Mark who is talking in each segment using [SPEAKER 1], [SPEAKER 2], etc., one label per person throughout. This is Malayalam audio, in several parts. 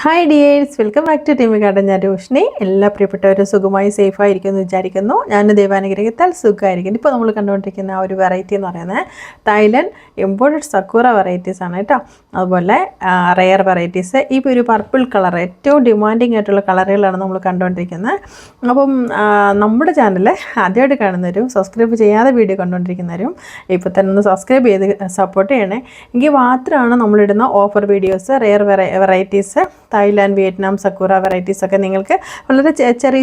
[SPEAKER 1] Hi dears, welcome back to ടീമി ഗാർഡൻ. ഞാൻ രോഷിനി. എല്ലാ പ്രിയപ്പെട്ടവരും സുഖമായി സേഫായിരിക്കുമെന്ന് വിചാരിക്കുന്നു. ഞാൻ ദൈവാനുഗ്രഹത്താൽ സുഖമായിരിക്കും. ഇപ്പോൾ നമ്മൾ കണ്ടുകൊണ്ടിരിക്കുന്ന ആ ഒരു വെറൈറ്റി എന്ന് പറയുന്നത് തായ്ലൻഡ് ഇമ്പോർട്ടഡ് സക്കൂറ വെറൈറ്റീസ് ആണ് കേട്ടോ. അതുപോലെ റെയർ വെറൈറ്റീസ്. ഈ ഒരു പർപ്പിൾ കളർ ഏറ്റവും ഡിമാൻഡിങ് ആയിട്ടുള്ള കളറുകളാണ് നമ്മൾ കണ്ടുകൊണ്ടിരിക്കുന്നത്. അപ്പം നമ്മുടെ ചാനൽ ആദ്യമായിട്ട് കാണുന്നവരും സബ്സ്ക്രൈബ് ചെയ്യാതെ വീഡിയോ കണ്ടുകൊണ്ടിരിക്കുന്നവരും ഇപ്പോൾ തന്നെ ഒന്ന് സബ്സ്ക്രൈബ് ചെയ്ത് സപ്പോർട്ട് ചെയ്യണേ. എങ്കിൽ മാത്രമാണ് നമ്മളിടുന്ന offer videos, rare varieties, Thailand, Vietnam sakura വെറൈറ്റീസൊക്കെ നിങ്ങൾക്ക് വളരെ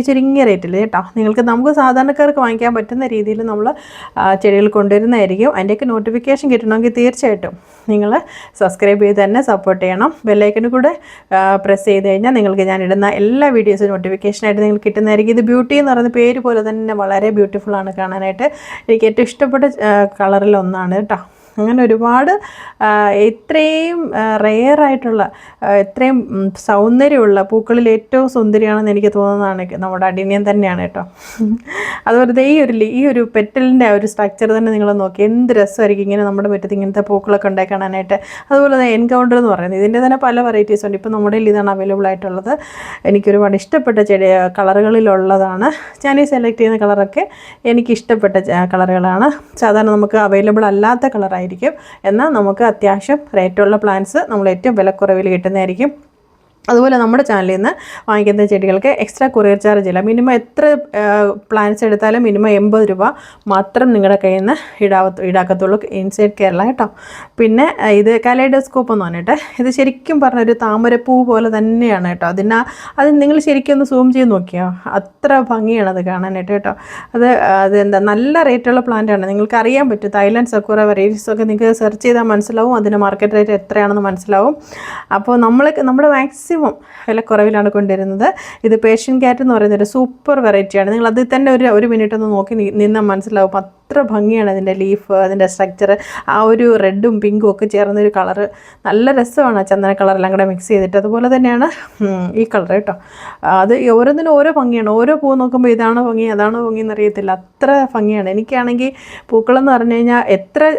[SPEAKER 1] ചുരുങ്ങിയ റേറ്റിൽ കേട്ടോ, നമുക്ക് സാധാരണക്കാർക്ക് വാങ്ങിക്കാൻ പറ്റുന്ന രീതിയിൽ നമ്മൾ ചെടികൾ കൊണ്ടുവരുന്നതായിരിക്കും. അതിൻ്റെയൊക്കെ നോട്ടിഫിക്കേഷൻ കിട്ടണമെങ്കിൽ തീർച്ചയായിട്ടും നിങ്ങൾ സബ്സ്ക്രൈബ് ചെയ്ത് തന്നെ സപ്പോർട്ട് ചെയ്യണം. ബെല്ലൈക്കന് കൂടെ പ്രസ് ചെയ്ത് കഴിഞ്ഞാൽ നിങ്ങൾക്ക് ഞാനിടുന്ന എല്ലാ വീഡിയോസും നോട്ടിഫിക്കേഷനായിട്ട് നിങ്ങൾക്ക് കിട്ടുന്നതായിരിക്കും. ഇത് ബ്യൂട്ടി എന്ന് പറയുന്ന പേര് പോലെ തന്നെ വളരെ ബ്യൂട്ടിഫുള്ളാണ് കാണാനായിട്ട്. എനിക്ക് ഏറ്റവും ഇഷ്ടപ്പെട്ട കളറിലൊന്നാണ് കേട്ടോ. അങ്ങനെ ഒരുപാട് ഇത്രയും റെയറായിട്ടുള്ള ഇത്രയും സൗന്ദര്യമുള്ള പൂക്കളിൽ ഏറ്റവും സുന്ദരിയാണെന്ന് എനിക്ക് തോന്നുന്നതാണ് നമ്മുടെ അഡിനിയം തന്നെയാണ് കേട്ടോ. അതുപോലെ ഈ ഒരു പെറ്റലിൻ്റെ ആ ഒരു സ്ട്രക്ചർ തന്നെ നിങ്ങൾ നോക്കി, എന്ത് രസമായിരിക്കും ഇങ്ങനെ നമ്മുടെ മുറ്റത്ത് ഇങ്ങനത്തെ പൂക്കളൊക്കെ ഉണ്ടായി കാണാനായിട്ട്. അതുപോലെ തന്നെ എൻകൗണ്ടർ എന്ന് പറയുന്നത് ഇതിൻ്റെ തന്നെ പല വെറൈറ്റീസ് ഉണ്ട്. ഇപ്പോൾ നമ്മുടെ ഇതാണ് അവൈലബിൾ ആയിട്ടുള്ളത്. എനിക്കൊരുപാട് ഇഷ്ടപ്പെട്ട കളറുകളിലുള്ളതാണ്. ഞാൻ ഈ സെലക്ട് ചെയ്യുന്ന കളറൊക്കെ എനിക്കിഷ്ടപ്പെട്ട കളറുകളാണ്. സാധാരണ നമുക്ക് അവൈലബിൾ അല്ലാത്ത കളറായിരിക്കും. എന്നാൽ നമുക്ക് അത്യാവശ്യം റേറ്റുള്ള പ്ലാന്റ്സ് നമ്മൾ ഏറ്റവും വിലക്കുറവിൽ കിട്ടുന്നതായിരിക്കും. അതുപോലെ നമ്മുടെ ചാനലിൽ നിന്ന് വാങ്ങിക്കുന്ന ചെടികൾക്ക് എക്സ്ട്രാ കൊറിയർ ചാർജ് ഇല്ല. മിനിമം എത്ര പ്ലാന്റ്സ് എടുത്താലും മിനിമം 80 രൂപ മാത്രം നിങ്ങളുടെ കയ്യിൽ നിന്ന് ഈടാക്കത്തുള്ളൂ ഇൻസൈഡ് കേരള കേട്ടോ. പിന്നെ ഇത് കലൈഡോസ്കോപ്പ് എന്ന് പറഞ്ഞിട്ട് ഇത് ശരിക്കും പറഞ്ഞൊരു താമരപ്പൂ പോലെ തന്നെയാണ് കേട്ടോ. അത് നിങ്ങൾ ശരിക്കും ഒന്ന് സൂം ചെയ്ത് നോക്കിയോ, അത്ര ഭംഗിയാണ് അത് കാണാനായിട്ട് കേട്ടോ. അതെന്താ നല്ല റേറ്റുള്ള പ്ലാന്റാണ്. നിങ്ങൾക്ക് അറിയാൻ പറ്റും. തായ്ലാൻഡ് സക്കൂറ വെറൈറ്റീസൊക്കെ നിങ്ങൾക്ക് സെർച്ച് ചെയ്താൽ മനസ്സിലാവും, അതിൻ്റെ മാർക്കറ്റ് റേറ്റ് എത്രയാണെന്ന് മനസ്സിലാവും. അപ്പോൾ നമ്മുടെ മാക്സിമം വിലക്കുറവിലാണ് കൊണ്ടുവരുന്നത്. ഇത് പേർഷ്യൻ ക്യാറ്റ് എന്ന് പറയുന്നൊരു സൂപ്പർ വെറൈറ്റിയാണ്. നിങ്ങൾ അതിൽ തന്നെ ഒരു മിനിറ്റ് ഒന്ന് നോക്കി നിന്നാൽ മനസ്സിലാവും. അത്ര ഭംഗിയാണ് അതിൻ്റെ ലീഫ്, അതിൻ്റെ സ്ട്രക്ചർ, ആ ഒരു റെഡും പിങ്കും ഒക്കെ ചേർന്നൊരു കളറ്. നല്ല രസമാണ് ചന്ദന കളറെല്ലാം കൂടെ മിക്സ് ചെയ്തിട്ട്. അതുപോലെ തന്നെയാണ് ഈ കളർ കേട്ടോ. അത് ഓരോന്നിനും ഓരോ ഭംഗിയാണ്. ഓരോ പൂ നോക്കുമ്പോൾ ഇതാണോ ഭംഗി അതാണോ ഭംഗി എന്നറിയത്തില്ല, അത്ര ഭംഗിയാണ്. എനിക്കാണെങ്കിൽ പൂക്കളെന്ന് പറഞ്ഞു കഴിഞ്ഞാൽ എത്ര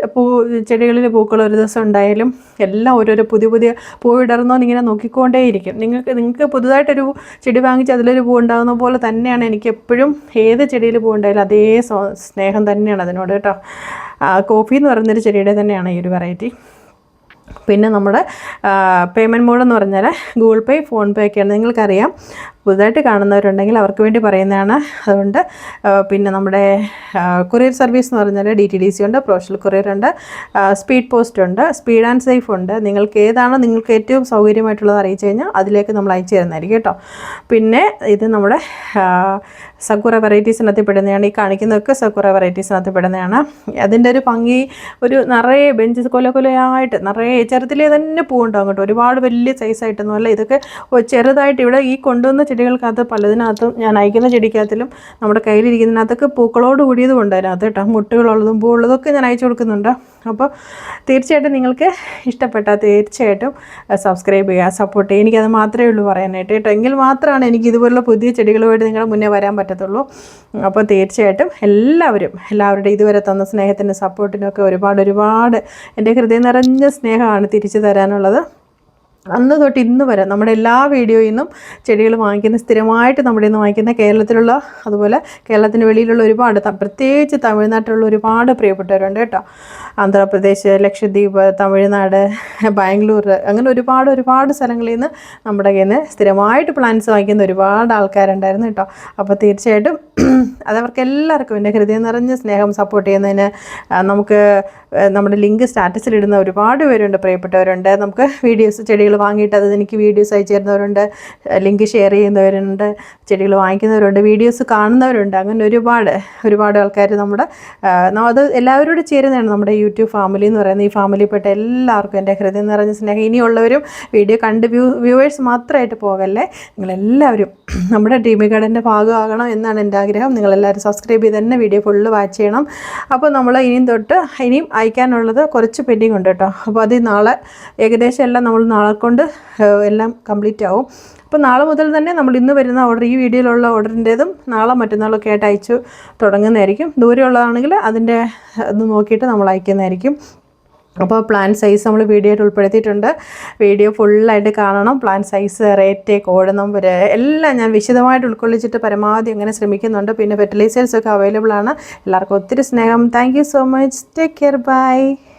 [SPEAKER 1] ചെടികളിൽ പൂക്കൾ ഒരു ദിവസം ഉണ്ടായാലും എല്ലാം ഓരോരോ പുതിയ പൂ ഇടർന്നോന്ന് ഇങ്ങനെ നോക്കിക്കൊണ്ടേയിരിക്കും. നിങ്ങൾക്ക് പുതുതായിട്ടൊരു ചെടി വാങ്ങിച്ച് അതിലൊരു പൂ ഉണ്ടാകുന്ന പോലെ തന്നെയാണ് എനിക്ക് എപ്പോഴും ഏത് ചെടിയിൽ പൂ ഉണ്ടായാലും അതേ സ്നേഹം തന്നെയാണ് അതിനോട് കേട്ടോ. കോഫി എന്ന് പറയുന്നൊരു ചെടിയുടെ തന്നെയാണ് ഈ ഒരു വെറൈറ്റി. പിന്നെ നമ്മുടെ പേയ്മെൻറ്റ് മോഡ് എന്ന് പറഞ്ഞാൽ ഗൂഗിൾ പേ, ഫോൺ പേ ഒക്കെയാണ്. നിങ്ങൾക്കറിയാം, പുതുതായിട്ട് കാണുന്നവരുണ്ടെങ്കിൽ അവർക്ക് വേണ്ടി പറയുന്നതാണ്. അതുകൊണ്ട് പിന്നെ നമ്മുടെ കൊറിയർ സർവീസ് എന്ന് പറഞ്ഞാൽ DTDC ഉണ്ട്, പ്രൊഫഷണൽ കൊറിയർ ഉണ്ട്, സ്പീഡ് പോസ്റ്റ് ഉണ്ട്, സ്പീഡ് ആൻഡ് സേഫ് ഉണ്ട്. നിങ്ങൾക്ക് ഏതാണോ നിങ്ങൾക്ക് ഏറ്റവും സൗകര്യമായിട്ടുള്ളത് അറിയിച്ചു കഴിഞ്ഞാൽ അതിലേക്ക് നമ്മൾ അയച്ചു തരുന്നതായിരിക്കും കേട്ടോ. പിന്നെ ഇത് നമ്മുടെ സക്കൂറ വെറൈറ്റീസിനകത്ത് പെടുന്നതാണ്. ഈ കാണിക്കുന്നതൊക്കെ സക്കൂറ വെറൈറ്റീസിനകത്ത് പെടുന്നതാണ്. അതിൻ്റെ ഒരു ഭംഗി, ഒരു നിറയെ ബെഞ്ച് കൊലയായിട്ട് നിറയെ ചെറുതിലേ തന്നെ പൂവുണ്ടാകും കേട്ടോ. ഒരുപാട് വലിയ സൈസായിട്ടൊന്നും അല്ല. ഇതൊക്കെ ചെറുതായിട്ട് ഇവിടെ ഈ കൊണ്ടുവന്ന ചെടികൾക്കകത്ത് പലതിനകത്തും ഞാൻ അയക്കുന്ന ചെടിക്കകത്തിലും നമ്മുടെ കയ്യിലിരിക്കുന്നതിനകത്തൊക്കെ പൂക്കളോട് കൂടിയത് കൊണ്ട് അതിനകത്ത് കേട്ടോ, മുട്ടുകളുള്ളതും പൂവുള്ളതൊക്കെ ഞാൻ അയച്ചു കൊടുക്കുന്നുണ്ട്. അപ്പോൾ തീർച്ചയായിട്ടും നിങ്ങൾക്ക് ഇഷ്ടപ്പെട്ടാൽ തീർച്ചയായിട്ടും സബ്സ്ക്രൈബ് ചെയ്യുക, സപ്പോർട്ട് ചെയ്യുക. എനിക്കത് മാത്രമേ ഉള്ളൂ പറയാനായിട്ട് കേട്ടോ. എങ്കിൽ മാത്രമാണ് എനിക്ക് ഇതുപോലുള്ള പുതിയ ചെടികളുമായിട്ട് നിങ്ങളുടെ മുന്നേ വരാൻ പറ്റത്തുള്ളൂ. അപ്പോൾ തീർച്ചയായിട്ടും എല്ലാവരുടെയും ഇതുവരെ തന്ന സ്നേഹത്തിനും സപ്പോർട്ടിനും ഒക്കെ ഒരുപാട് എൻ്റെ ഹൃദയം നിറഞ്ഞ സ്നേഹമാണ് തിരിച്ചു തരാനുള്ളത്. അന്ന് തൊട്ട് ഇന്ന് വരെ നമ്മുടെ എല്ലാ വീഡിയോയിൽ നിന്നും ചെടികൾ വാങ്ങിക്കുന്ന, സ്ഥിരമായിട്ട് നമ്മുടെ നിന്ന് വാങ്ങിക്കുന്ന കേരളത്തിലുള്ള, അതുപോലെ കേരളത്തിന് വെളിയിലുള്ള ഒരുപാട്, പ്രത്യേകിച്ച് തമിഴ്നാട്ടിലുള്ള ഒരുപാട് പ്രിയപ്പെട്ടവരുണ്ട് കേട്ടോ. ആന്ധ്രാപ്രദേശ്, ലക്ഷദ്വീപ്, തമിഴ്നാട്, ബാംഗ്ലൂർ, അങ്ങനെ ഒരുപാട് സ്ഥലങ്ങളിൽ നിന്ന് നമ്മുടെ കയ്യിൽ നിന്ന് സ്ഥിരമായിട്ട് പ്ലാന്റ്സ് വാങ്ങിക്കുന്ന ഒരുപാട് ആൾക്കാരുണ്ടായിരുന്നു കേട്ടോ. അപ്പോൾ തീർച്ചയായിട്ടും അതവർക്ക് എല്ലാവർക്കും എൻ്റെ ഹൃദയം നിറഞ്ഞ സ്നേഹം സപ്പോർട്ട് ചെയ്യുന്നതിന് നമുക്ക് നമ്മുടെ ലിങ്ക് സ്റ്റാറ്റസിലിടുന്ന ഒരുപാട് പേരുണ്ട്, പ്രിയപ്പെട്ടവരുണ്ട്. നമുക്ക് വീഡിയോസ്, ചെടികൾ വാങ്ങിയിട്ട് അത് എനിക്ക് വീഡിയോസ് അയച്ചു തരുന്നവരുണ്ട്, ലിങ്ക് ഷെയർ ചെയ്യുന്നവരുണ്ട്, ചെടികൾ വാങ്ങിക്കുന്നവരുണ്ട്, വീഡിയോസ് കാണുന്നവരുണ്ട്. അങ്ങനെ ഒരുപാട് ആൾക്കാർ അത് എല്ലാവരോടും ചേരുന്നതാണ് നമ്മുടെ യൂട്യൂബ് ഫാമിലി എന്ന് പറയുന്നത്. ഈ ഫാമിലിയിൽപ്പെട്ട എല്ലാവർക്കും എൻ്റെ ഹൃദയം നിറഞ്ഞ സ്നേഹം. ഇനിയുള്ളവരും വീഡിയോ കണ്ട് വ്യൂവേഴ്സ് മാത്രമായിട്ട് പോകല്ലേ, നിങ്ങളെല്ലാവരും നമ്മുടെ ടീമി ഗാർഡൻ്റെ ഭാഗമാകണം എന്നാണ് എൻ്റെ ആഗ്രഹം. നിങ്ങളെല്ലാവരും സബ്സ്ക്രൈബ് ചെയ്ത് തന്നെ വീഡിയോ ഫുള്ള് വാച്ച് ചെയ്യണം. അപ്പോൾ നമ്മൾ ഇനിയും അയക്കാനുള്ളത് കുറച്ച് പെൻഡിങ് ഉണ്ട് കേട്ടോ. അപ്പോൾ അത് നാളെ ഏകദേശം എല്ലാം നമ്മൾ നാളെ കൊണ്ട് എല്ലാം കംപ്ലീറ്റ് ആവും. അപ്പോൾ നാളെ മുതൽ തന്നെ നമ്മൾ ഇന്ന് വരുന്ന ഓർഡർ, ഈ വീഡിയോയിലുള്ള ഓർഡറിൻ്റേതും നാളെ മറ്റന്നാളൊക്കെ ആയിട്ട് അയച്ചു തുടങ്ങുന്നതായിരിക്കും. ദൂരെയുള്ളതാണെങ്കിൽ അതിൻ്റെ ഇത് നോക്കിയിട്ട് നമ്മൾ അയക്കുന്നതായിരിക്കും. അപ്പോൾ പ്ലാൻ സൈസ് നമ്മൾ വീഡിയോ ആയിട്ട് ഉൾപ്പെടുത്തിയിട്ടുണ്ട്. വീഡിയോ ഫുള്ളായിട്ട് കാണണം. Plan size, rate, code number എല്ലാം ഞാൻ വിശദമായിട്ട് ഉൾക്കൊള്ളിച്ചിട്ട് പരമാവധി അങ്ങനെ ശ്രമിക്കുന്നുണ്ട്. പിന്നെ ഫെർട്ടിലൈസേഴ്സൊക്കെ അവൈലബിൾ ആണ്. എല്ലാവർക്കും ഒത്തിരി സ്നേഹം. Thank you so much. Take care. By.